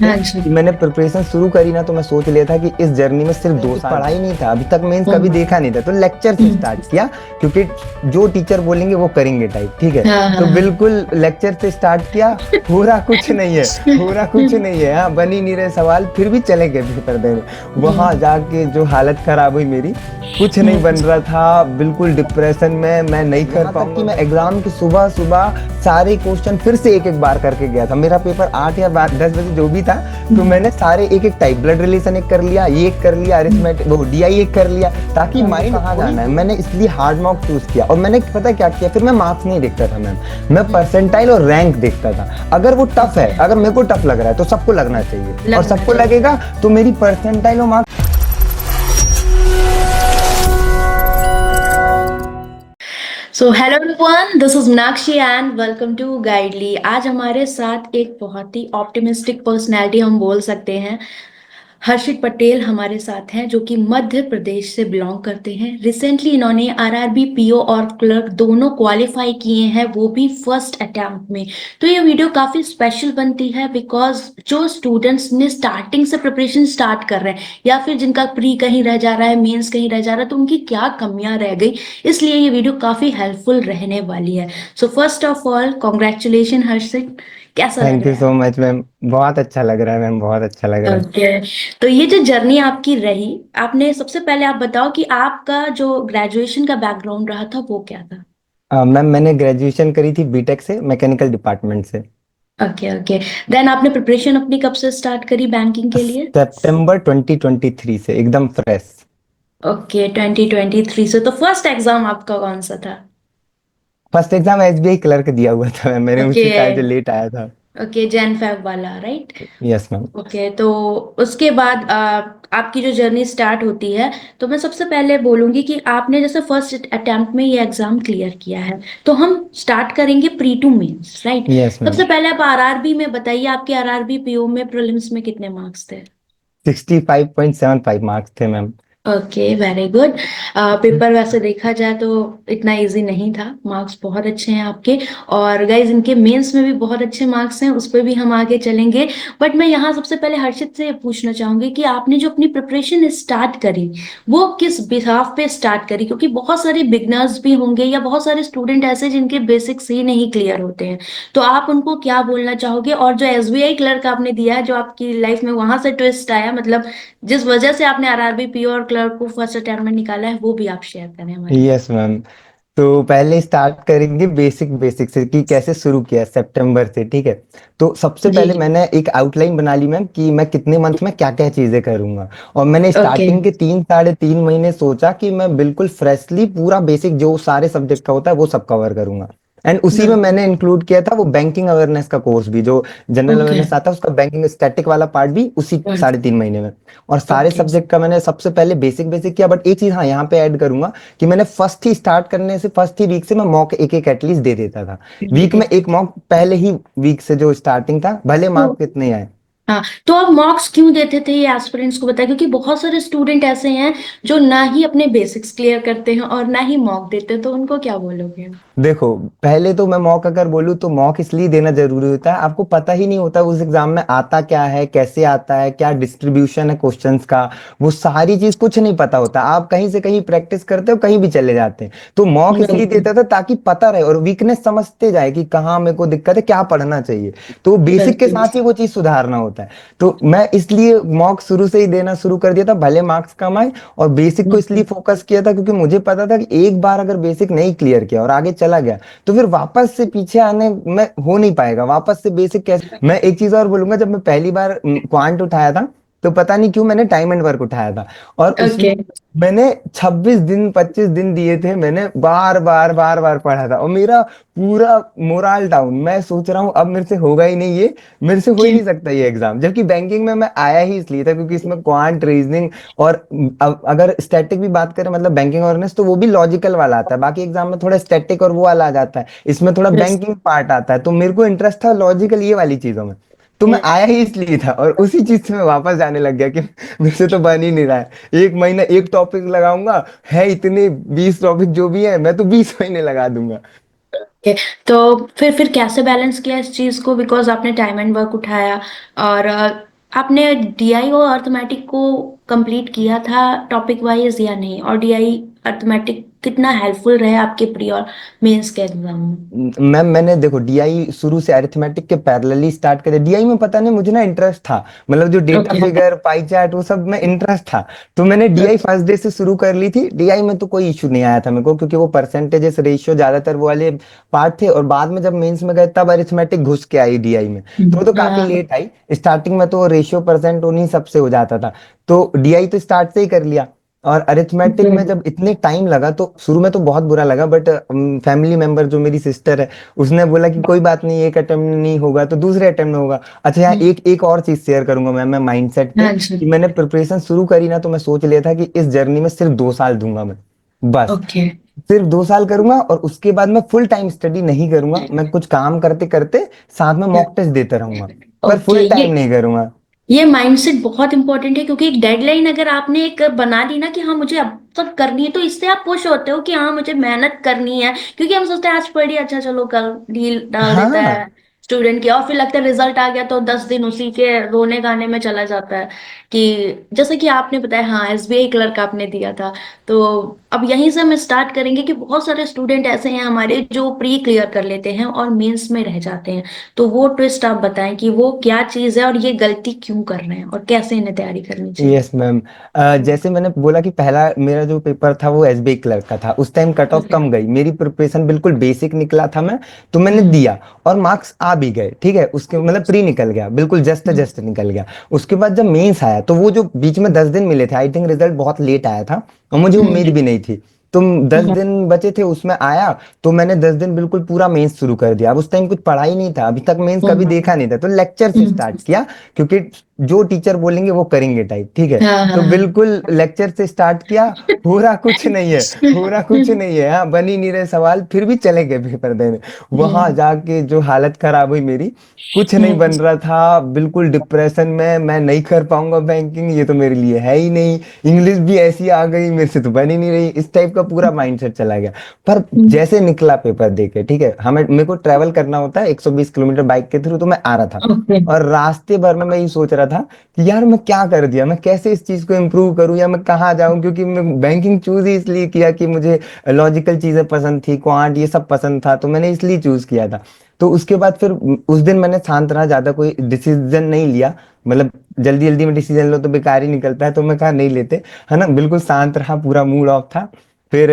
से हाँ जी। कि मैंने प्रिपरेशन शुरू करी ना, तो मैं सोच लिया था कि इस जर्नी में सिर्फ 2 साल पढ़ाई नहीं था, अभी तक मेंस कभी हम्म, देखा नहीं था, तो लेक्चर से स्टार्ट किया। क्योंकि जो टीचर बोलेंगे वो करेंगे टाइप, ठीक है। हाँ तो हाँ बिल्कुल लेक्चर से स्टार्ट किया। हो रहा कुछ नहीं है, हो रहा कुछ नहीं है, हाँ बन ही नहीं रहे सवाल, फिर भी चले गए पेपर देने। वहां जाके जो हालत खराब हुई मेरी, कुछ नहीं बन रहा था, बिल्कुल डिप्रेशन में, मैं नहीं कर पाऊंगा कि मैं एग्जाम की सुबह सुबह सारे क्वेश्चन फिर से एक एक बार करके गया था। मेरा पेपर 8 या 10 बजे जो भी था, तो मैंने सारे एक एक टाइप, ब्लड रिलेशन एक कर लिया, ये एक कर लिया, अरिथमेटिक वो डीआई एक कर लिया, ताकि माइंड कहाँ जाना है, मैंने इसलिए हार्ड मार्क चूज किया। और मैंने पता क्या किया, फिर मैं मार्क्स नहीं देखता था मैम, मैं परसेंटाइल और रैंक देखता था। अगर वो टफ है, अगर मेरे को टफ लग रहा है तो सबको लगना चाहिए, और लगना सबको चाहिए। लगेगा तो मेरी परसेंटाइल और marks. So hello everyone, this is Meenakshi and welcome to Guidely. आज हमारे साथ एक बहुत ही ऑप्टिमिस्टिक पर्सनैलिटी हम बोल सकते हैं, हर्षित पटेल हमारे साथ हैं, जो कि मध्य प्रदेश से बिलोंग करते हैं। रिसेंटली इन्होंने आरआरबी पीओ और क्लर्क दोनों क्वालिफाई किए हैं, वो भी फर्स्ट अटेम्प्ट में। तो ये वीडियो काफी स्पेशल बनती है बिकॉज जो स्टूडेंट्स ने स्टार्टिंग से प्रिपरेशन स्टार्ट कर रहे हैं, या फिर जिनका प्री कहीं रह जा रहा है, मेंस कहीं रह जा रहा है, तो उनकी क्या कमियां रह गई, इसलिए ये वीडियो काफी हेल्पफुल रहने वाली है। So first of all congratulation Harshit, कैसा लग थैंक यू रहा सो है? मच मैम, बहुत अच्छा लग रहा है मैम, बहुत अच्छा लग रहा है। ओके। तो ये जो जर्नी आपकी रही, आपने सबसे पहले आप बताओ कि आपका जो ग्रेजुएशन का बैकग्राउंड रहा था वो क्या था? मैम मैंने ग्रेजुएशन करी थी बीटेक से, मैकेनिकल डिपार्टमेंट से। Okay okay. देन आपने प्रिपरेशन अपनी कब से स्टार्ट करी बैंकिंग के लिए? सितंबर 2023 से एकदम फ्रेश। ओके, 2023 से। तो फर्स्ट एग्जाम आपका कौन सा था? फर्स्ट एग्जाम एसबीआई क्लर्क दिया हुआ था मैंने, ओके उसी साल जो लेट आया था। ओके, जैन फैब वाला, राइट? Yes ma'am. ओके। तो उसके बाद आपकी जो जर्नी स्टार्ट होती है, तो मैं सबसे पहले बोलूंगी कि आपने जैसे फर्स्ट अटेम्प्ट में ये एग्जाम क्लियर किया है, तो हम स्टार्ट करेंगे pre to mains, right? Yes ma'am. सबसे पहले आप आरआरबी में बताइए, आपके आरआरबी पीओ में प्रीलिम्स में कितने मार्क्स थे? 65.75 मार्क्स थे ma'am. Okay, very good. Paper वैसे देखा जाए तो इतना इजी नहीं था, मार्क्स बहुत अच्छे हैं आपके। और गाइज, इनके मेंस में भी बहुत अच्छे मार्क्स हैं, उस पर भी हम आगे चलेंगे। बट मैं यहाँ सबसे पहले हर्षित से पूछना चाहूंगी कि आपने जो अपनी प्रिपरेशन स्टार्ट करी, वो किस बिहाफ पे स्टार्ट करी? क्योंकि बहुत सारे बिगनर्स भी होंगे या बहुत सारे स्टूडेंट ऐसे जिनके बेसिक्स ही नहीं क्लियर होते हैं, तो आप उनको क्या बोलना चाहोगे? और जो एसबीआई क्लर्क आपने दिया है, जो आपकी लाइफ में वहां से ट्विस्ट आया, मतलब जिस वजह से आपने आरआरबी पीओ और क्लर्क को फर्स्ट अटेम्प्ट में निकाला है, वो भी आप शेयर करें हमारे साथ। Yes ma'am. तो पहले स्टार्ट करेंगे बेसिक बेसिक से कि कैसे शुरू किया सितंबर से, ठीक है। तो सबसे जी पहले जी। मैंने एक आउटलाइन बना ली मैम कि मैं कितने मंथ में क्या क्या चीजें करूंगा। और मैंने ओके। स्टार्टिंग के 3 साढ़े 3 महीने सोचा कि मैं बिल्कुल फ्रेशली पूरा बेसिक जो सारे सब्जेक्ट का होता है वो सब कवर करूंगा। एंड उसी में बिल्कुल। मैंने इंक्लूड किया था वो बैंकिंग अवेयरनेस का कोर्स भी, जो जनरल ओके। अवेयरनेस आता है उसका बैंकिंग स्टैटिक वाला पार्ट भी उसी साढ़े 3 महीने में। और सारे ओके। सब्जेक्ट का मैंने सबसे पहले बेसिक बेसिक किया। बट एक चीज हाँ यहाँ पे ऐड करूंगा कि मैंने फर्स्ट ही स्टार्ट करने से फर्स्ट ही वीक से मैं मॉक एक एक एटलीस्ट दे देता था। वीक में एक मॉक पहले ही वीक से जो स्टार्टिंग था, भले तो मार्क कितने आए। हाँ, तो आप मॉक्स क्यों देते थे, ये एस्पिरेंट्स को बताया, क्योंकि बहुत सारे स्टूडेंट ऐसे हैं जो ना ही अपने बेसिक्स क्लियर करते हैं और ना ही मॉक देते, तो उनको क्या बोलोगे? देखो, पहले तो मैं मॉक अगर बोलूँ तो मॉक इसलिए देना जरूरी होता है, आपको पता ही नहीं होता उस एग्जाम में आता क्या है, कैसे आता है, क्या डिस्ट्रीब्यूशन है क्वेश्चंस का, वो सारी चीज कुछ नहीं पता होता। आप कहीं से कहीं प्रैक्टिस करते हो, कहीं भी चले जाते हैं। तो मॉक इसलिए बिल्कुल देता था ताकि पता रहे और वीकनेस समझते जाए कि कहाँ मेरे को दिक्कत है, क्या पढ़ना चाहिए। तो बेसिक के बिल्कुल। साथ ही वो चीज सुधारना होता है। तो मैं इसलिए मॉक शुरू से ही देना शुरू कर दिया था, भले मार्क्स कम आए। और बेसिक को इसलिए फोकस किया था क्योंकि मुझे पता था कि एक बार अगर बेसिक नहीं क्लियर किया और आगे चला गया तो फिर वापस से पीछे आने में हो नहीं पाएगा। वापस से बेसिक कैसे, मैं एक चीज और बोलूंगा, जब मैं पहली बार क्वांट उठाया था तो पता नहीं क्यों मैंने टाइम एंड वर्क उठाया था। और उसमें ओके। मैंने 26 दिन 25 दिन दिए थे, मैंने बार बार बार बार पढ़ा था और मेरा पूरा मोरल डाउन। मैं सोच रहा हूँ अब मेरे से होगा ही नहीं ये, मेरे से हो ही नहीं सकता ये एग्जाम। जबकि बैंकिंग में मैं आया ही इसलिए था क्योंकि इसमें क्वांट रीजनिंग और अगर स्टैटिक भी बात करें, मतलब बैंकिंग अवेयरनेस, तो वो भी लॉजिकल वाला आता है। बाकी एग्जाम में थोड़ा स्टैटिक और वो वाला आ जाता है, इसमें थोड़ा बैंकिंग पार्ट आता है। तो मेरे को इंटरेस्ट था लॉजिकल ये वाली चीजों में, तो मैं आया ही इसलिए था। और उसी चीज से मैं वापस जाने लग गया कि मेरे से तो बन ही नहीं रहा है। एक महीना एक टॉपिक लगाऊंगा, है इतने 20 टॉपिक जो भी है, मैं तो 20 महीने लगा दूंगा। ओके। तो फिर कैसे बैलेंस किया इस चीज को, बिकॉज आपने टाइम एंड वर्क उठाया, और आपने डीआई और अर्थमेटिक को कंप्लीट किया था टॉपिक वाइज या नहीं, और डीआई अर्थमेटिक कितना हेल्पफुल रहे आपके प्री और मेंस के एग्जाम में? मैम मैंने देखो डीआई शुरू से अरिथमेटिक के पैरेलली स्टार्ट करे। डीआई में पता नहीं मुझे ना इंटरेस्ट था, मतलब जो data okay. Figure pie chart वो सब में इंटरेस्ट था। तो मैंने डीआई फर्स्ट डे से शुरू कर ली थी। डीआई में तो कोई इशू नहीं आया था मेरे को, क्योंकि वो परसेंटेजेस रेशियो ज्यादातर वो वाले पार्ट थे। और बाद में जब मेंस में गए तब अरिथमेटिक घुस के आई डीआई में। तो वो तो काफी हाँ। लेट आई। स्टार्टिंग में तो रेशियो परसेंट उन्हीं सबसे हो जाता था। तो डीआई तो स्टार्ट से ही कर लिया। और अरिथमेटिक में जब इतने टाइम लगा तो शुरू में तो बहुत बुरा लगा, बट फैमिली मेंबर जो मेरी सिस्टर है उसने बोला कि कोई बात नहीं, एक अटेम्प्ट नहीं होगा तो दूसरे अटेम्प्ट में होगा। अच्छा यहाँ एक एक और चीज शेयर करूंगा मैं माइंडसेट पे, हाँ जी। कि मैंने प्रिपरेशन शुरू करी ना तो मैं सोच लिया था कि इस जर्नी में सिर्फ 2 साल दूंगा मैं, बस। ओके। सिर्फ 2 साल करूंगा और उसके बाद मैं फुल टाइम स्टडी नहीं करूंगा। मैं कुछ काम करते करते साथ में मॉक टेस्ट देते रहूंगा, पर ओके। फुल टाइम नहीं करूंगा। ये माइंडसेट बहुत इंपॉर्टेंट है, क्योंकि एक डेडलाइन अगर आपने एक बना ली ना कि हाँ मुझे अब तक करनी है, तो इससे आप पुश होते हो कि हाँ मुझे मेहनत करनी है। क्योंकि हम सोचते हैं आज पढ़िए, अच्छा चलो कल ढील डाल देता हाँ है स्टूडेंट की, और फिर लगता है रिजल्ट आ गया तो 10 दिन उसी के रोने गाने में चला जाता है। कि जैसे कि आपने बताया, हाँ एसबीआई क्लर्क आपने दिया था। तो अब यहीं से हम स्टार्ट करेंगे कि बहुत सारे स्टूडेंट ऐसे हैं हमारे जो प्री क्लियर कर लेते हैं और मेंस में रह जाते हैं। तो वो ट्विस्ट आप बताएं कि वो क्या चीज है और ये गलती क्यों कर रहे हैं और कैसे इन्हें तैयारी करनी चाहिए। Yes ma'am. जैसे मैंने बोला कि पहला मेरा जो पेपर था वो एसबीआई क्लर्क का था। उस टाइम कट ऑफ ओके। कम गई, मेरी प्रिपरेशन बिल्कुल बेसिक निकला था मैं। तो मैंने दिया और मार्क्स आ भी गए, ठीक है। उसके मतलब प्री निकल गया, बिल्कुल जस्ट जस्ट निकल गया। उसके बाद जब मेंस आया तो वो जो बीच में 10 दिन मिले थे, आई थिंक रिजल्ट बहुत लेट आया था और मुझे उम्मीद भी नहीं थी। तो 10 दिन बचे थे उसमें आया। तो मैंने 10 दिन बिल्कुल पूरा मेंस शुरू कर दिया। अब उस टाइम कुछ पढ़ाई नहीं था, अभी तक मेंस कभी देखा नहीं था, तो लेक्चर से स्टार्ट किया। क्योंकि जो टीचर बोलेंगे वो करेंगे टाइप, ठीक है। हाँ तो हाँ बिल्कुल लेक्चर से स्टार्ट किया। हो रहा कुछ नहीं है, हो रहा कुछ नहीं है, हाँ बन ही नहीं रहे सवाल, फिर भी चले गए पेपर देने। वहां जाके जो हालत खराब हुई मेरी, कुछ नहीं बन रहा था, बिल्कुल डिप्रेशन में, मैं नहीं कर पाऊंगा बैंकिंग, ये तो मेरे लिए है ही नहीं। इंग्लिश भी ऐसी आ गई, मेरे से तो बन ही नहीं रही, इस टाइप का पूरा माइंडसेट चला गया। पर जैसे निकला पेपर देके, ठीक है, हमें मेरे को ट्रेवल करना होता है 120 किलोमीटर बाइक के थ्रू, तो मैं आ रहा था। ओके। और रास्ते भर में मैं ये सोच रहा था कि यार मैं क्या कर दिया, मैं कैसे इस चीज को इम्प्रूव करूं या मैं कहाँ जाऊं। क्योंकि मैं बैंकिंग चूज ही इसलिए किया कि मुझे लॉजिकल चीजें पसंद थी, क्वांट ये सब पसंद था, तो मैंने इसलिए चूज किया था। तो उसके बाद फिर उस दिन मैंने शांत रहा, ज्यादा कोई डिसीजन नहीं लिया। मतलब जल्दी जल्दी में डिसीजन लो तो बेकार ही निकलता है, तो मैं कहा नहीं लेते, है ना। बिल्कुल शांत रहा, पूरा मूड ऑफ था। फिर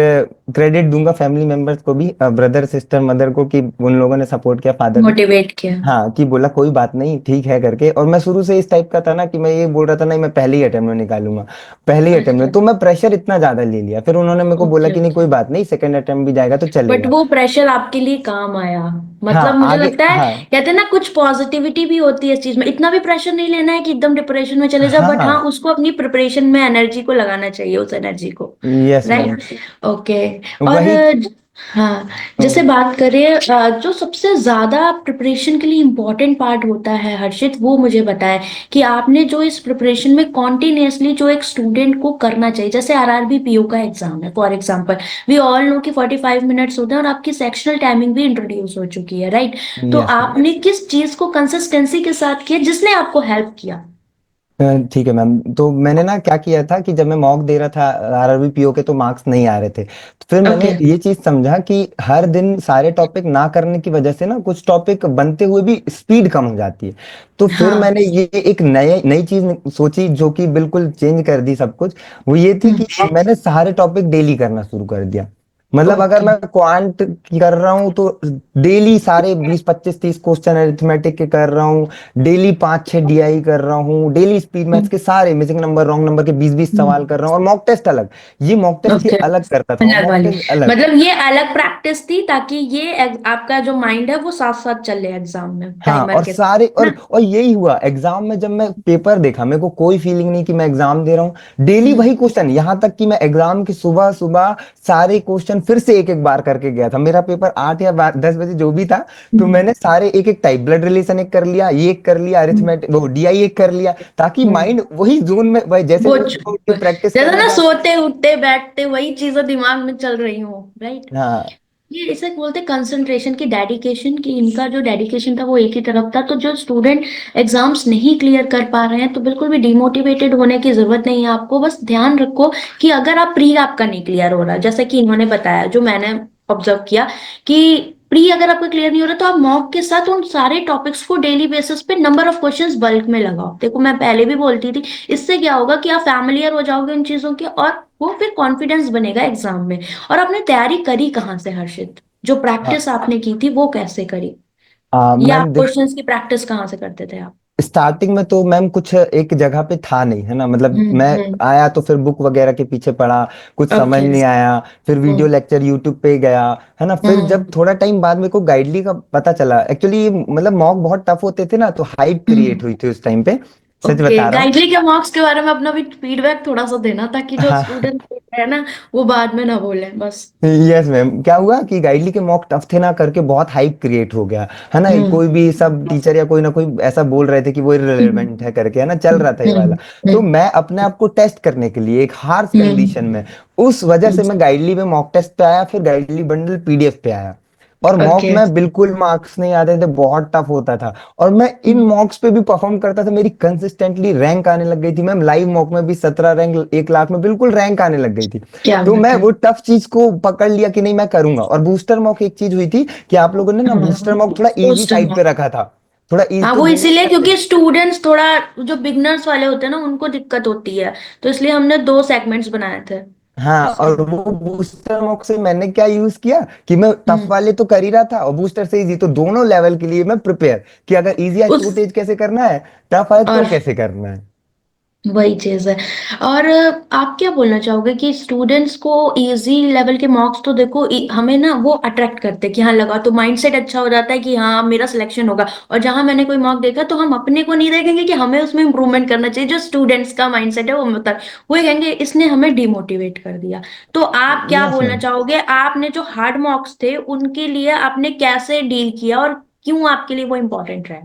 क्रेडिट दूंगा फैमिली मेंबर्स को भी, ब्रदर सिस्टर मदर को, कि उन लोगों ने सपोर्ट किया, फादर ने। मोटिवेट किया। हाँ कि बोला कोई बात नहीं ठीक है करके। और मैं शुरू से इस टाइप का था ना कि मैं ये बोल रहा था नहीं मैं पहले ही अटेम्प्ट में निकालूंगा, पहले ही अटेम्प्ट में। तो मैं प्रेशर इतना ज्यादा ले लिया, फिर उन्होंने मेरे को बोला ओके कि नहीं ओके। कोई बात नहीं, सेकंड अटेम्प्ट भी जाएगा तो बट चलेगा। वो प्रेशर आपके लिए काम आया। मतलब हाँ मुझे आगे लगता है, हाँ। कहते हैं ना कुछ पॉजिटिविटी भी होती है इस चीज में। इतना भी प्रेशर नहीं लेना है कि एकदम डिप्रेशन में चले जाओ, बट हाँ हाँ उसको अपनी प्रिपरेशन में एनर्जी को लगाना चाहिए, उस एनर्जी को। Yes ma'am. राइट। ओके। और वही हाँ, जैसे तो। बात करें जो सबसे ज्यादा प्रिपरेशन के लिए इम्पोर्टेंट पार्ट होता है हर्षित, वो मुझे बताएं कि आपने जो इस प्रिपरेशन में कॉन्टिन्यूअसली जो एक स्टूडेंट को करना चाहिए। जैसे आरआरबी पीओ का एग्जाम है for example, we all know कि 45 मिनट्स होते हैं और आपकी सेक्शनल टाइमिंग भी इंट्रोड्यूस हो चुकी है, राइट? तो यस मैम। आपने किस चीज को कंसिस्टेंसी के साथ किया जिसने आपको हेल्प किया? ठीक है मैम। तो मैंने ना क्या किया था कि जब मैं मॉक दे रहा था आरआरबी पीओ के, तो मार्क्स नहीं आ रहे थे। तो फिर मैंने ओके। ये चीज समझा कि हर दिन सारे टॉपिक ना करने की वजह से ना कुछ टॉपिक बनते हुए भी स्पीड कम हो जाती है। तो फिर हाँ। मैंने ये एक नई नई चीज सोची जो कि बिल्कुल चेंज कर दी सब कुछ। वो ये थी कि मैंने सारे टॉपिक डेली करना शुरू कर दिया। मतलब अगर ओके। मैं क्वांट कर रहा हूँ तो डेली सारे 20 25 30 क्वेश्चन अरिथमेटिक के कर रहा हूँ। डेली 5 6 डीआई कर रहा हूँ। डेली स्पीड मैथ्स के सारे मिसिंग नंबर रॉन्ग नंबर के 20 20 सवाल कर रहा हूँ। और मॉक टेस्ट अलग, ये मॉक टेस्ट ही ओके। अलग करता था और अलग मॉक वाली। टेस्ट अलग। मतलब ये अलग प्रैक्टिस थी ताकि ये आपका जो माइंड है वो साथ साथ चले एग्जाम में हाँ टाइमर और के सारे साथ, ना? और यही हुआ एग्जाम में। जब मैं पेपर देखा मेरे को कोई फीलिंग नहीं कि मैं एग्जाम दे रहा हूँ। डेली वही क्वेश्चन, यहाँ तक कि मैं एग्जाम की सुबह सुबह सारे क्वेश्चन फिर से एक एक बार करके गया था। मेरा पेपर 8 या 10 बजे जो भी था, तो मैंने सारे एक एक टाइप, ब्लड रिलेशन एक कर लिया, ये एक कर लिया, अरिथमेटिक वो डीआई एक कर लिया, ताकि माइंड वही जोन में वही जैसे वो मैं सुबह उठ के प्रैक्टिस जैसे करने ना जाता। सोते उठते बैठते वही चीजें दिमाग में चल रही हो, राइट? हाँ ये इसे बोलते कंसंट्रेशन की, डेडिकेशन की। इनका जो डेडिकेशन था वो एक ही तरफ था। तो जो स्टूडेंट एग्जाम्स नहीं क्लियर कर पा रहे हैं तो बिल्कुल भी डिमोटिवेटेड होने की जरूरत नहीं है आपको। बस ध्यान रखो कि अगर आप प्री आपका नहीं क्लियर हो रहा, जैसे कि इन्होंने बताया, जो मैंने ऑब्जर्व किया कि प्री अगर आपका क्लियर नहीं हो रहा तो आप मॉक के साथ उन सारे टॉपिक्स को डेली बेसिस पे नंबर ऑफ क्वेश्चंस बल्क में लगाओ। देखो मैं पहले भी बोलती थी, इससे क्या होगा कि आप फैमिलियर हो जाओगे उन चीजों के, और वो फिर कॉन्फिडेंस बनेगा एग्जाम में। और आपने तैयारी करी कहाँ से हर्षित? जो हाँ। प्रैक्टिस आपने की थी वो कैसे करी? या मैम देख, क्वेश्चंस की प्रैक्टिस कहाँ से करते थे आप? स्टार्टिंग में तो मैम कुछ एक जगह पे था नहीं, है ना, मतलब मैं हम्म। आया तो फिर बुक वगैरह के पीछे पढ़ा, कुछ समझ ओके। नहीं आया, फिर वीडियो हम्म। लेक्चर यूट्यूब पे गया, है ना। फिर जब हम्म। थोड़ा टाइम बाद मेरे को गाइडली का पता चला, एक्चुअली मतलब मॉक बहुत टफ होते थे ना, तो हाइप क्रिएट हुई थी उस टाइम पे, सच ओके, बता रहा हूँ। गाइडली के मार्क्स के बारे में अपना भी फीडबैक थोड़ा सा देना, ताकि जो हाँ। स्टूडेंट है ना वो बाद में ना बोले बस। यस मैम, क्या हुआ कि गाइडली के मॉक टफ थे ना करके बहुत हाइप क्रिएट हो गया, है ना। हम्म। कोई भी सब टीचर या कोई ना कोई ऐसा बोल रहे थे कि वो हम्म। इररिलेवेंट है करके, है ना, चल रहा था ये वाला। हम्म। तो हम्म। मैं अपने आप को टेस्ट करने के लिए एक हार्श कंडीशन हम्म। में, उस वजह से मैं गाइडली में मॉक टेस्ट पे आया, फिर गाइडली बंडल पीडीएफ पे आया। और मॉक ओके। में बिल्कुल मार्क्स नहीं आते थे, बहुत टफ होता था। और मैं इन मॉक्स पे भी परफॉर्म करता था, मेरी कंसिस्टेंटली रैंक आने लग गई थी मैम। लाइव मॉक में भी 17 रैंक 1 लाख में बिल्कुल रैंक आने लग गई थी। क्या तो बात मैं है। वो टफ चीज को पकड़ लिया कि नहीं मैं करूंगा। और बूस्टर मॉक एक चीज हुई थी कि आप लोगों ने ना बूस्टर मॉक थोड़ा इजी पोस्ट। साइड पे रखा था, थोड़ा इजी हाँ, तो वो दोनों इसीलिए लेवल। क्योंकि स्टूडेंट्स थोड़ा, जो बिगनर्स वाले होते हैं ना उनको दिक्कत होती है, तो इसलिए हमने दो सेगमेंट्स बनाए थे। हाँ, और वो बूस्टर मॉक से मैंने क्या यूज किया कि मैं टफ हम्म। वाले तो कर ही रहा था और बूस्टर से इजी, तो दोनों लेवल के लिए मैं प्रिपेयर कि अगर इजी आए तो उस तेज कैसे करना है, टफ आए तो और कैसे करना है। वही चीज है। और आप क्या बोलना चाहोगे कि स्टूडेंट्स को इजी लेवल के मार्क्स तो देखो हमें ना वो अट्रैक्ट करते हैं कि हाँ लगा तो माइंडसेट अच्छा हो जाता है कि हाँ मेरा सिलेक्शन होगा। और जहां मैंने कोई मार्क देखा तो हम अपने को नहीं देखेंगे कि हमें उसमें इंप्रूवमेंट करना चाहिए। जो स्टूडेंट्स का माइंडसेट है वो मतलब वो ये कहेंगे इसने हमें डिमोटिवेट कर दिया। तो आप क्या यस बोलना मैम। चाहोगे, आपने जो हार्ड मार्क्स थे उनके लिए आपने कैसे डील किया और क्यों आपके लिए वो इम्पोर्टेंट रहे?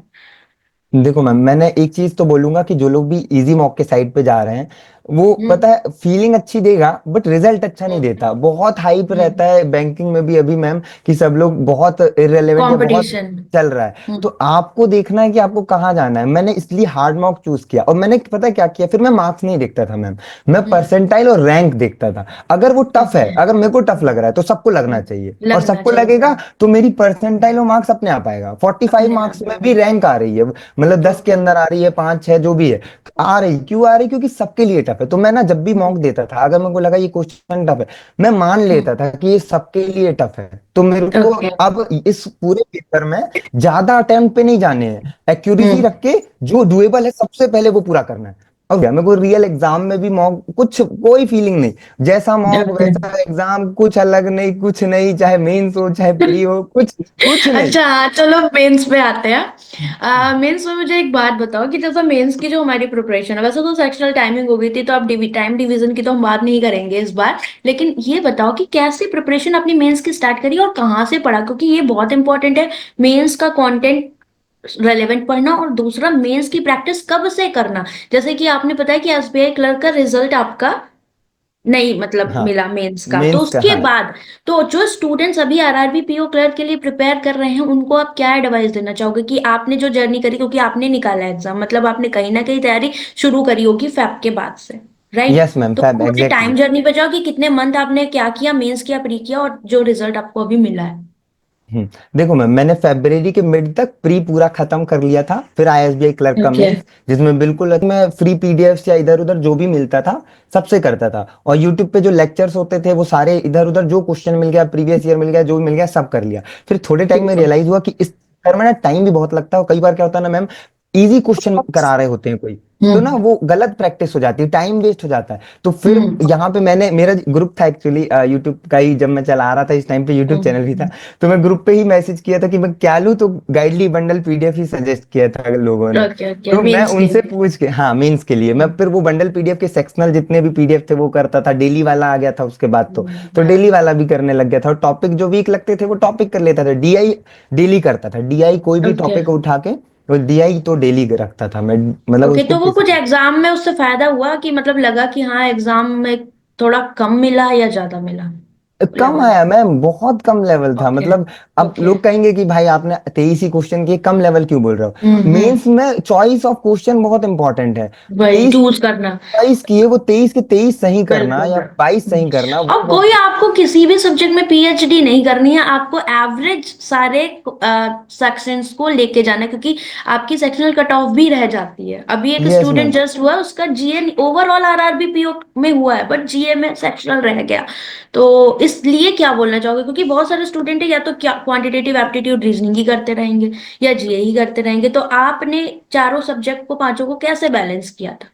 देखो मैम, मैंने एक चीज तो बोलूंगा कि जो लोग भी इजी मॉक के साइड पे जा रहे हैं, वो हम्म। पता है फीलिंग अच्छी देगा बट रिजल्ट अच्छा नहीं देता। बहुत हाइप रहता हम्म। है बैंकिंग में भी अभी मैम, कि सब लोग बहुत इररिलेवेंट या बहुत कंपटीशन। चल रहा है। तो हम्म। आपको देखना है कि आपको कहाँ जाना है। मैंने इसलिए हार्ड मॉक चूज किया, और मैंने पता है क्या किया, फिर मैं मार्क्स नहीं देखता था मैम, मैं हम्म। परसेंटाइल और रैंक देखता था। अगर वो टफ है, ओके। अगर मेरे को टफ लग रहा है तो सबको लगना चाहिए, और लगना सबको चाहिए। लगेगा तो मेरी परसेंटाइल और मार्क्स अपने आप आएगा। 45 अपने मार्क्स आप। में भी रैंक आ रही है, मतलब 10 के ओके। अंदर आ रही है, 5 6 जो भी है, आ रही क्यों आ रही, क्योंकि सबके लिए टफ है। तो मैं ना जब भी मॉक देता था, अगर मेरे को लगा ये क्वेश्चन टफ है, मैं मान लेता था कि ये सबके लिए टफ है, तो मेरे को ओके। अब इस पूरे पेपर में ज्यादा अटेम्प्ट पे नहीं जाने हैं, एक्यूरेसी हम्म। रख के जो डुएबल है सबसे पहले वो पूरा करना है। अब क्या, मेरे को रियल एग्जाम में भी मॉक कुछ कोई फीलिंग नहीं, जैसा मॉक ओके। वैसा एग्जाम, कुछ अलग नहीं, कुछ नहीं, चाहे मेंस हो चाहे प्री हो, कुछ कुछ नहीं। अच्छा हाँ, चलो मेंस पे आते हैं। मेंस में मुझे एक बात बताओ कि जैसा मेंस की जो हमारी प्रिपरेशन है, वैसे तो सेक्शनल टाइमिंग हो गई थी तो अब टाइम डिवीजन की तो हम बात नहीं करेंगे इस बार। लेकिन ये बताओ कि कैसे प्रिपरेशन अपनी मेंस की स्टार्ट करी और कहाँ से पढ़ा, क्योंकि ये बहुत इंपॉर्टेंट है। मेंस का कंटेंट रेलेवेंट पढ़ना, और दूसरा मेंस की प्रैक्टिस कब से करना। जैसे कि आपने बताया कि एसबीआई क्लर्क का रिजल्ट आपका नहीं मतलब हाँ, मिला मेंस का, तो मेंस का, उसके हाँ। बाद तो जो स्टूडेंट्स अभी आरआरबी पीओ क्लर्क के लिए प्रिपेयर कर रहे हैं उनको आप क्या एडवाइस देना चाहोगे कि आपने जो जर्नी करी, क्योंकि आपने निकाला एग्जाम, मतलब आपने कहीं ना कहीं तैयारी शुरू करी होगी फैब के बाद से, राइट? यस मैम, तो फैब मुझे एग्जैक्टली। टाइम जर्नी पे जाओ कि कितने मंथ आपने क्या किया, मेंस किया, प्री किया, और जो रिजल्ट आपको अभी मिला है। देखो मैम, मैंने फरवरी के मिड तक प्री पूरा खत्म कर लिया था, फिर आईएसबीआई क्लर्क का ओके। मेंस, जिसमें बिल्कुल मैं फ्री पीडीएफ्स या इधर उधर जो भी मिलता था सबसे करता था। और यूट्यूब पे जो लेक्चर्स होते थे वो सारे इधर उधर, जो क्वेश्चन मिल गया, प्रीवियस ईयर मिल गया, जो भी मिल गया सब कर लिया। फिर थोड़े टाइम में रियलाइज हुआ कि इस कर में ना टाइम भी बहुत लगता है, और कई बार क्या होता है ना मैम, इजी क्वेश्चन करा रहे होते हैं कोई, तो ना हम्म। वो गलत प्रैक्टिस हो जाती है, टाइम वेस्ट हो जाता है। तो फिर हम्म। यहाँ पे मैंने, मेरा ग्रुप था एक्चुअली यूट्यूब का ही, जब मैं चला रहा था इस टाइम पे यूट्यूब चैनल भी था, हम्म। तो मैं ग्रुप पे ही मैसेज किया था कि मैं क्या लूं, तो गाइडली बंडल पीडीएफ ही सजेस्ट किया था लोगों ने। ओके। ओके, तो मैं मेंस के उनसे पूछ के, हाँ मीन्स के लिए, मैं फिर वो बंडल पीडीएफ के सेक्शनल जितने भी पीडीएफ थे वो करता था। डेली वाला आ गया था उसके बाद, तो डेली वाला भी करने लग गया था, और टॉपिक जो वीक लगते थे वो टॉपिक कर लेता था। डीआई डेली करता था, डीआई कोई भी ओके। टॉपिक उठा के, तो डीआई तो डेली रखता था मैं, मतलब ओके, उसको तो वो किसी। कुछ एग्जाम में उससे फायदा हुआ कि मतलब लगा कि हाँ एग्जाम में थोड़ा कम मिला या ज्यादा मिला? कम लेवल? आया मैम, बहुत कम लेवल था ओके। मतलब। अब ओके। लोग कहेंगे कि भाई आपने 23 ही क्वेश्चन किए, कम लेवल क्यों बोल रहे हो? हम्म। मेंस में चॉइस ऑफ क्वेश्चन बहुत इंपॉर्टेंट है। वही 23 चूज करना। 22 किए, वो 23 के 23 सही करना बिल्कुल। या 22 सही करना वो अब बहुत। कोई आपको किसी भी सब्जेक्ट में पीएचडी नहीं करनी है, आपको एवरेज सारे सेक्शंस को लेके जाना है, क्योंकि आपकी सेक्शनल कट ऑफ भी रह जाती है। अभी एक यस स्टूडेंट मैम। जस्ट हुआ, उसका जीए ओवरऑल आरआरबी पीओ में हुआ है, बट जीए में सेक्शनल रह गया। तो इसलिए क्या बोलना चाहोगे? क्योंकि बहुत सारे स्टूडेंट है, या तो क्या क्वांटिटेटिव एप्टीट्यूड रीजनिंग ही करते रहेंगे, या जीए ही करते रहेंगे। तो आपने चारों सब्जेक्ट को, पांचों को कैसे बैलेंस किया था?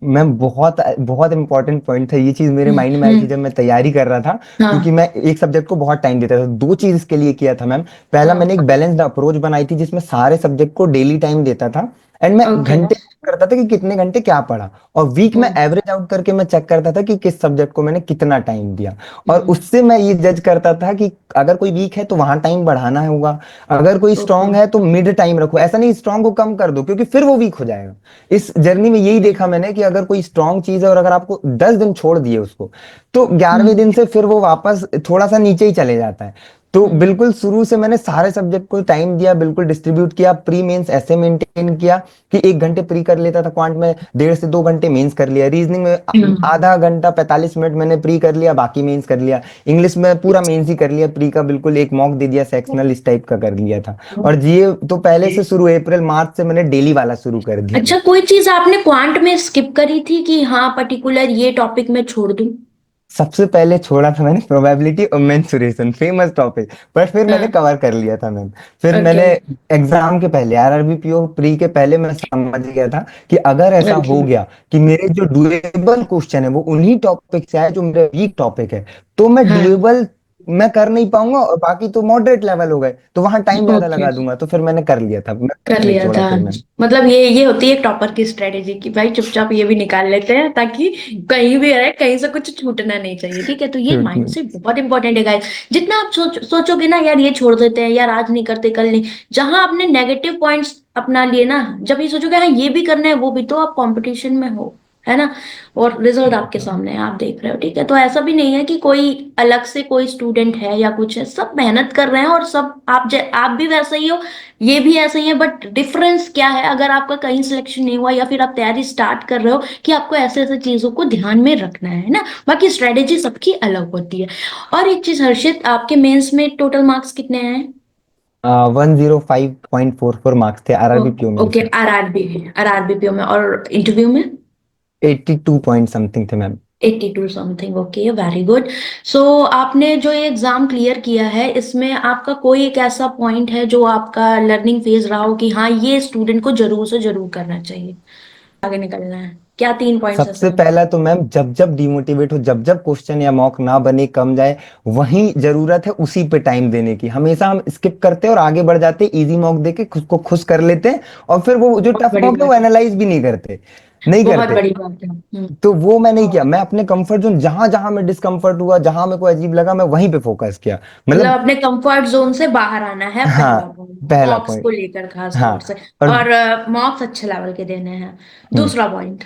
मैम बहुत बहुत इंपॉर्टेंट पॉइंट था, ये चीज मेरे माइंड में आई थी हम्म। जब मैं तैयारी कर रहा था। क्योंकि हाँ। मैं एक सब्जेक्ट को बहुत टाइम देता था, दो चीज इसके लिए किया था मैम। पहला, हाँ। मैंने एक बैलेंस्ड अप्रोच बनाई थी जिसमें सारे सब्जेक्ट को डेली टाइम देता था। एंड मैं ओके। घंटे करता था कि कितने घंटे क्या पढ़ा। और वीक में एवरेज आउट करके मैं चेक करता था कि किस सब्जेक्ट को मैंने कितना टाइम दिया। और उससे मैं ये जज करता था कि अगर कोई वीक है तो वहां टाइम बढ़ाना होगा, अगर कोई ओके। स्ट्रांग है तो मिड टाइम रखो। ऐसा नहीं स्ट्रांग को कम कर दो क्योंकि फिर वो वीक हो जाएगा। इस जर्नी में यही देखा मैंने कि अगर कोई स्ट्रांग चीज है और अगर आपको 10 दिन छोड़ दिए उसको, तो 11वें दिन से फिर वो वापस थोड़ा सा नीचे ही चले जाता है। तो बिल्कुल शुरू से मैंने सारे सब्जेक्ट को टाइम दिया, बिल्कुल डिस्ट्रीब्यूट किया, प्री मेंस ऐसे मेंटेन किया कि 1 घंटे प्री कर लेता था क्वांट में, 1.5 से 2 घंटे मेंस कर लिया, रीजनिंग में आधा घंटा 45 मिनट मैंने प्री कर लिया, बाकी मेंस कर लिया, इंग्लिश में पूरा मेंस ही कर लिया, प्री का बिल्कुल एक मॉक दे दिया, सेक्शनल इस टाइप का कर लिया था। और जीए तो पहले से शुरू, अप्रैल मार्च से मैंने डेली वाला शुरू कर दिया था। अच्छा, कोई चीज आपने क्वांट में स्किप करी थी कि हाँ पर्टिकुलर ये टॉपिक मैं छोड़ दूं? सबसे पहले छोड़ा था मैंने प्रोबेबिलिटी और मेंसुरेशन, फेमस टॉपिक, पर फिर मैंने हाँ। कवर कर लिया था मैम। फिर ओके। मैंने एग्जाम के पहले, आरआरबी प्री के पहले मैं समझ गया था कि अगर ऐसा ओके। हो गया कि मेरे जो डुएबल क्वेश्चन है वो उन्हीं टॉपिक से आए जो मेरे वीक टॉपिक है, तो मैं हाँ। डुएबल मैं कर नहीं पाऊंगा, और बाकी तो मॉडरेट लेवल हो गए तो वहां टाइम ज्यादा ओके। लगा दूंगा। तो फिर मैंने कर लिया था, मैं कर नहीं लिया छोड़ा था। फिर मैम। मतलब ये होती है एक टॉपर की स्ट्रेटेजी की भाई चुपचाप ये भी निकाल लेते हैं, ताकि कहीं भी रहे, कहीं से कुछ छूटना नहीं चाहिए। ठीक है, तो ये Shoot, मैम। माइंडसेट बहुत इंपॉर्टेंट है गाइस। जितना आप सोचोगे ना, यार ये छोड़ देते हैं, यार आज नहीं करते, कल नहीं, जहां आपने नेगेटिव पॉइंट्स अपना लिए ना, जब ये सोचोगे हाँ ये भी करना है वो भी, तो आप कंपटीशन में हो, है ना? और रिजल्ट आपके सामने है, आप देख रहे हो। ठीक है, तो ऐसा भी नहीं है कि कोई अलग से कोई स्टूडेंट है या कुछ है, सब मेहनत कर रहे हैं, और सब आप भी वैसा ही हो, ये भी ऐसे ही है। बट डिफरेंस क्या है, अगर आपका कहीं सिलेक्शन नहीं हुआ या फिर आप तैयारी स्टार्ट कर रहे हो, कि आपको ऐसे ऐसे चीजों को ध्यान में रखना है ना। बाकी स्ट्रेटेजी सबकी अलग होती है। और एक चीज हर्षित, आपके मेंस में टोटल मार्क्स कितने आए? 105.44 मार्क्स थे आरआरबी प्यो मेंस ओके, में। आरआरबीपीओ में, और इंटरव्यू में? 82 पॉइंट समथिंग थे ma'am. 82 something. Okay, very good. So आपने जो ये एग्जाम क्लियर किया है, इसमें आपका कोई एक ऐसा पॉइंट है जो आपका लर्निंग फेज रहा हो कि हाँ ये स्टूडेंट को जरूर से जरूर करना चाहिए, आगे निकलना है? क्या 3 पॉइंट्स ऐसे सबसे हैं? पहला तो मैम, जब जब डिमोटिवेट हो, जब जब क्वेश्चन या मॉक ना बने, कम जाए, वहीं जरूरत है उसी पे टाइम देने की। हमेशा हम स्किप करते हैं और आगे बढ़ जाते हैं, इजी मॉक देके खुद को खुश कर लेते हैं, और फिर वो जो बहुत टफ बड़ी मॉक है वो बात है। एनालाइज भी नहीं करते, नहीं बहुत करते। बड़ी बात है। तो वो मैं नहीं किया, मैं अपने कंफर्ट जोन, जहां जहां मैं डिस्कंफर्ट हुआ, जहां मेरे को अजीब लगा, मैं वहीं पे फोकस किया। मतलब मतलब अपने कंफर्ट जोन से बाहर आना है, हाँ, पहला पॉइंट पहला मॉक्स को पॉइंट। लेकर खास हाँ। तौर से। और और मॉक्स अच्छे लेवल के देने हैं। हम्म, दूसरा point?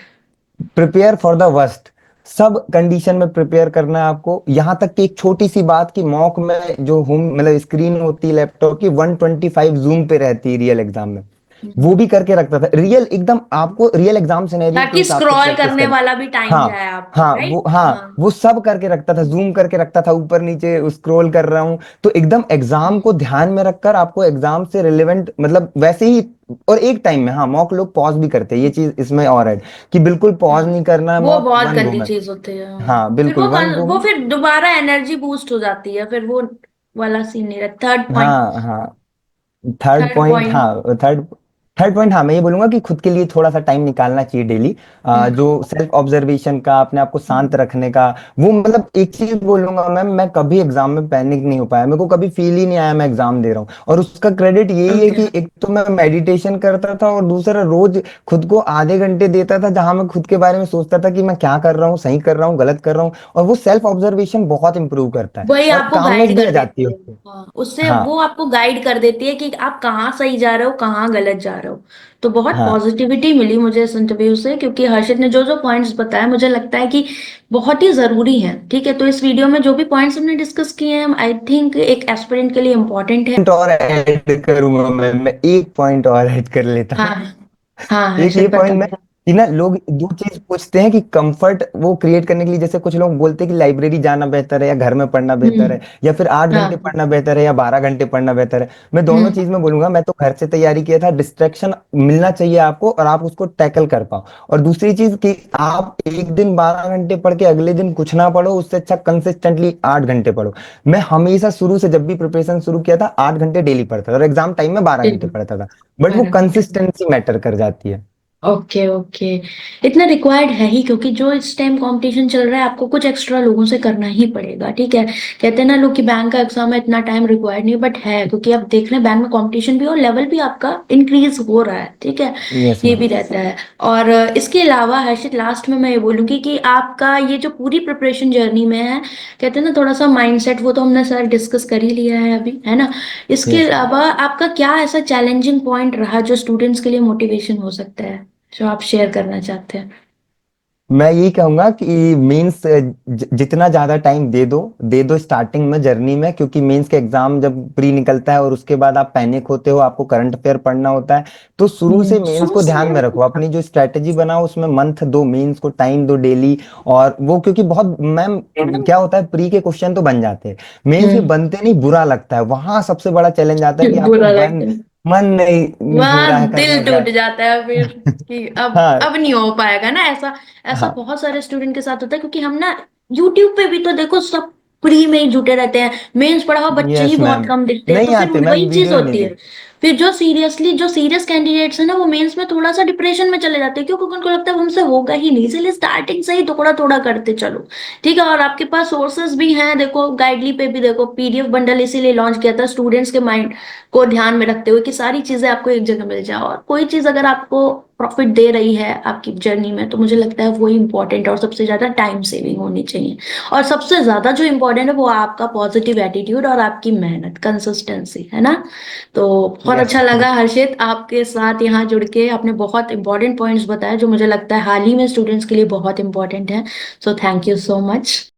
Prepare for the worst. सब कंडीशन में प्रिपेयर करना है आपको, यहाँ तक कि एक छोटी सी बात की, मॉक में जो होम मतलब स्क्रीन होती है लैपटॉप की, 125 जूम पे रहती है रियल एग्जाम में, वो भी करके रखता था, रियल एकदम आपको रियल एग्जाम सिनेरियो के ताकि हिसाब से स्क्रॉल प्रैक्टिस करने करनी। वाला भी टाइम हाँ, जाए आपका, हाँ, राइट? हाँ, हाँ। वो सब करके रखता था, जूम करके रखता था, ऊपर नीचे स्क्रॉल कर रहा हूँ, तो एकदम एग्जाम को ध्यान में रखकर आपको एग्जाम से रिलेवेंट मतलब वैसे ही। और एक टाइम में हाँ, मॉक लोग पॉज भी करते हैं, ये चीज इसमें और है कि बिल्कुल हाँ, पॉज नहीं करना है वो मॉक, बहुत वन गो गंदी में। चीज होती है। हाँ। हाँ फिर बिल्कुल, वन गो वो में। फिर दोबारा एनर्जी बूस्ट हो जाती है, फिर वो वाला सीन नहीं रहता। Third point? हाँ, हाँ। Third third point, point? हाँ, थर्ड पॉइंट, हाँ, मैं ये बोलूंगा कि खुद के लिए थोड़ा सा टाइम निकालना चाहिए डेली। जो सेल्फ ऑब्जर्वेशन का, अपने आप को शांत रखने का, वो मतलब एक चीज बोलूंगा मैम, मैं कभी एग्जाम में पैनिक नहीं हो पाया, मेरे को कभी फील ही नहीं आया मैं एग्जाम दे रहा हूँ, और उसका क्रेडिट यही है ओके। कि एक तो मैं मेडिटेशन करता था, और दूसरा रोज खुद को आधे घंटे देता था जहां मैं खुद के बारे में सोचता था कि मैं क्या कर रहा हूँ, सही कर रहा हूँ, गलत कर रहा हूँ, और वो सेल्फ ऑब्जर्वेशन बहुत इंप्रूव करता है, वही और आपको कामनेस गाइड भी कर आ जाती है देती है। उससे। हाँ, उससे हाँ, वो आपको गाइड कर देती है कि आप कहाँ सही जा रहे हो, कहाँ गलत जा रहे हो। तो बहुत हाँ, पॉजिटिविटी मिली मुझे इस इंटरव्यू से, क्योंकि हर्षित ने जो जो पॉइंट्स बताए मुझे लगता है कि बहुत ही जरूरी है। ठीक है, तो इस वीडियो में जो भी पॉइंट्स हमने डिस्कस किए हैं आई थिंक एक एस्पिरेंट के लिए इम्पोर्टेंट है। पॉइंट और ऐड करूंगा मैं एक पॉइंट और ऐड कर लेता हाँ हूँ। हाँ एक ये हर्षित पॉइंट में बताओ। कि ना लोग दो चीज पूछते हैं कि कंफर्ट वो क्रिएट करने के लिए, जैसे कुछ लोग बोलते हैं कि लाइब्रेरी जाना बेहतर है या घर में पढ़ना बेहतर है, हम्म। या फिर 8 घंटे हाँ। पढ़ना बेहतर है या 12 घंटे पढ़ना बेहतर है। मैं दोनों हम्म। चीज में बोलूंगा, मैं तो घर से तैयारी किया था, डिस्ट्रैक्शन मिलना चाहिए आपको और आप उसको टैकल कर पाओ। और दूसरी चीज कि आप एक दिन 12 घंटे पढ़ के अगले दिन कुछ ना पढ़ो, उससे अच्छा कंसिस्टेंटली 8 घंटे पढ़ो। मैं हमेशा शुरू से जब भी प्रिपरेशन शुरू किया था 8 घंटे डेली पढ़ता था, और एग्जाम टाइम में 12 घंटे पढ़ता था। बट वो 12 घंटे। कंसिस्टेंसी मैटर कर जाती है। Okay okay. इतना रिक्वायर्ड है ही, क्योंकि जो इस टाइम कंपटीशन चल रहा है आपको कुछ एक्स्ट्रा लोगों से करना ही पड़ेगा। ठीक है, कहते हैं ना लोग कि बैंक का एग्जाम है इतना टाइम रिक्वायर्ड नहीं, बट है, क्योंकि आप देख रहे हैं बैंक में कंपटीशन भी और लेवल भी आपका इंक्रीज हो रहा है। ठीक है, यस ये मैम। भी रहता है। और इसके अलावा हर्षित लास्ट में मैं ये बोलूंगी कि आपका ये जो पूरी प्रिपरेशन जर्नी में है, कहते हैं ना थोड़ा सा माइंडसेट, वो तो हमने सर डिस्कस कर ही लिया है अभी, है ना। इसके यस। अलावा आपका क्या ऐसा चैलेंजिंग पॉइंट रहा जो स्टूडेंट्स के लिए मोटिवेशन हो सकता है, जो आप शेयर करना चाहते हैं। मैं यही कहूंगा कि मेंस जितना ज्यादा टाइम दे दो स्टार्टिंग में जर्नी में, क्योंकि मेंस के एग्जाम जब प्री निकलता है और उसके बाद आप पैनिक होते हो, आपको करंट अफेयर पढ़ना होता है। तो शुरू से मेंस को ध्यान में रखो, अपनी जो स्ट्रेटेजी बनाओ उसमें मंथ दो, मेंस को टाइम दो डेली। और वो क्योंकि बहुत मैम क्या होता है, प्री के क्वेश्चन तो बन जाते हैं, मेंस के हम्म। बनते नहीं, बुरा लगता है। वहां सबसे बड़ा चैलेंज आता है कि आपके बुरा बन लगता है, मन नहीं हो रहा है वहां दिल करने का। टूट जाता है फिर कि हाँ अब नहीं हो पाएगा ना ऐसा। ऐसा हाँ। बहुत सारे स्टूडेंट के साथ होता है, क्योंकि हम ना यूट्यूब पे भी तो देखो सब प्री में ही जुटे रहते हैं, मेंस पढ़ा हुआ बच्चे ही यस बहुत मैम। कम दिखते हैं, तो नहीं फिर आते मैम, वही चीज वीडियो ही नहीं होती है। देखते। फिर जो सीरियस कैंडिडेट्स है ना, वो मेंस में थोड़ा सा डिप्रेशन में चले जाते हैं, क्योंकि उनको लगता है वो हमसे होगा ही नहीं, इसलिए स्टार्टिंग से ही थोड़ा थोड़ा करते चलो। ठीक है, और आपके पास सोर्सेज भी हैं, देखो गाइडली पे भी देखो पीडीएफ बंडल इसीलिए लॉन्च किया था, स्टूडेंट्स के माइंड को ध्यान में रखते हुए कि सारी चीजें आपको एक जगह मिल जाए। और कोई चीज अगर आपको प्रॉफिट दे रही है आपकी जर्नी में, तो मुझे लगता है वो इंपॉर्टेंट है, और सबसे ज्यादा टाइम सेविंग होनी चाहिए। और सबसे ज्यादा जो इंपॉर्टेंट है वो आपका पॉजिटिव एटीट्यूड और आपकी मेहनत, कंसिस्टेंसी, है ना। तो बहुत यस अच्छा मैम। लगा हर्षित आपके साथ यहाँ जुड़ के, आपने बहुत इंपॉर्टेंट पॉइंट्स बताए जो मुझे लगता है हाल ही में स्टूडेंट्स के लिए बहुत इंपॉर्टेंट है। So thank you so much.